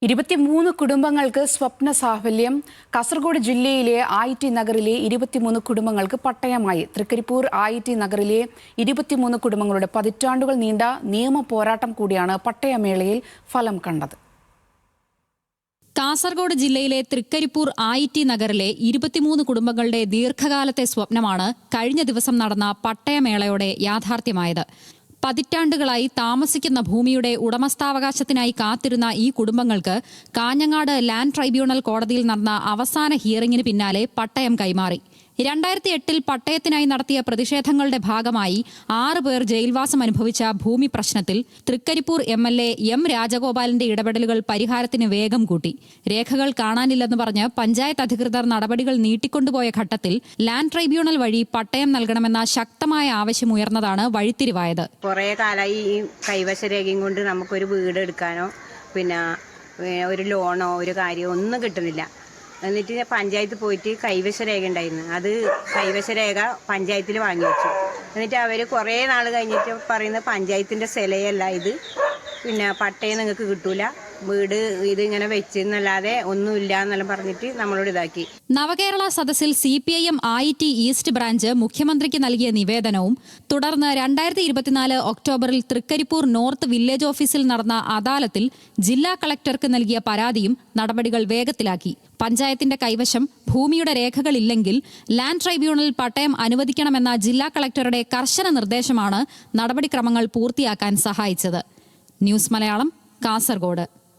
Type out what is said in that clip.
23 കുടുംബങ്ങൾക്ക് സ്വപ്ന സാഫല്യം. കാസർഗോഡ് ജില്ലയിലെ IT നഗറിലെ 23 കുടുംബങ്ങൾക്ക് പട്ടയമായി. തൃക്കരിപ്പൂർ IT നഗറിലെ 23 കുടുംബങ്ങളുടെ പതിറ്റാണ്ടുകൾ നീണ്ട നിയമ പോരാട്ടം കൂടിയാണ് പട്ടയമേളയിൽ ഫലം കണ്ടത്. കാസർഗോഡ് ജില്ലയിലെ തൃക്കരിപ്പൂർ IT നഗറിലെ 23 കുടുംബങ്ങളുടെ ദീർഘകാലത്തെ സ്വപ്നമാണ് കഴിഞ്ഞ ദിവസം നടന്ന പട്ടയമേളയോടെ യാഥാർത്ഥ്യമായത്. പതിറ്റാണ്ടുകളായി താമസിക്കുന്ന ഭൂമിയുടെ ഉടമസ്ഥാവകാശത്തിനായി കാത്തിരുന്ന ഈ കുടുംബങ്ങൾക്ക് കാഞ്ഞങ്ങാട് ലാൻഡ് ട്രൈബ്യൂണൽ കോടതിയിൽ നടന്ന അവസാന ഹിയറിംഗിന് പിന്നാലെ പട്ടയം കൈമാറി. 2008 പട്ടയത്തിനായി നടത്തിയ പ്രതിഷേധങ്ങളുടെ ഭാഗമായി 6 പേർ ജയിൽവാസം അനുഭവിച്ച ഭൂമി പ്രശ്നത്തിൽ തൃക്കരിപ്പൂർ MLA M രാജഗോപാലിന്റെ ഇടപെടലുകൾ പരിഹാരത്തിന് വേഗം കൂട്ടി. രേഖകൾ കാണാനില്ലെന്ന് പറഞ്ഞ് പഞ്ചായത്ത് അധികൃതർ നടപടികൾ നീട്ടിക്കൊണ്ടുപോയ ഘട്ടത്തിൽ ലാൻഡ് ട്രൈബ്യൂണൽ വഴി പട്ടയം നൽകണമെന്ന ശക്തമായ ആവശ്യമുയർന്നതാണ് വഴിത്തിരിവായത്. കുറേ കാലമായി ഈ കൈവശരേഖയും കൊണ്ട് നമുക്കൊരു വീട് എടുക്കാനോ പിന്നെ ഒരു ലോണോ ഒരു കാര്യമോ ഒന്നും കിട്ടുന്നില്ല. എന്നിട്ട് പഞ്ചായത്ത് പോയിട്ട് കൈവശരേഖ ഉണ്ടായിരുന്നു. അത് കൈവശരേഖ പഞ്ചായത്തിൽ വാങ്ങി വെച്ചു. എന്നിട്ട് അവർ കുറേ നാൾ കഴിഞ്ഞിട്ട് പറയുന്നത് പഞ്ചായത്തിൻ്റെ സ്ഥലമല്ല ഇത്, പിന്നെ പട്ടയം നിങ്ങൾക്ക് കിട്ടൂല, വീട് ഇതിങ്ങനെ വെച്ചെന്നല്ലാതെ ഒന്നുമില്ല എന്നെല്ലാം പറഞ്ഞിട്ട് നമ്മളോട് ഇതാക്കി. നവകേരള സദസ്സിൽ CPIM IT ഈസ്റ്റ് ബ്രാഞ്ച് മുഖ്യമന്ത്രിക്ക് നൽകിയ നിവേദനവും തുടർന്ന് 2024 ഒക്ടോബറിൽ തൃക്കരിപ്പൂർ നോർത്ത് വില്ലേജ് ഓഫീസിൽ നടന്ന അദാലത്തിൽ ജില്ലാ കളക്ടർക്ക് നൽകിയ പരാതിയും നടപടികൾ വേഗത്തിലാക്കി. പഞ്ചായത്തിന്റെ കൈവശം ഭൂമിയുടെ രേഖകളില്ലെങ്കിൽ ലാൻഡ് ട്രൈബ്യൂണൽ പട്ടയം അനുവദിക്കണമെന്ന ജില്ലാ കളക്ടറുടെ കർശന നിർദ്ദേശമാണ് നടപടിക്രമങ്ങൾ പൂർത്തിയാക്കാൻ സഹായിച്ചത്. ന്യൂസ് മലയാളം, കാസർഗോഡ്.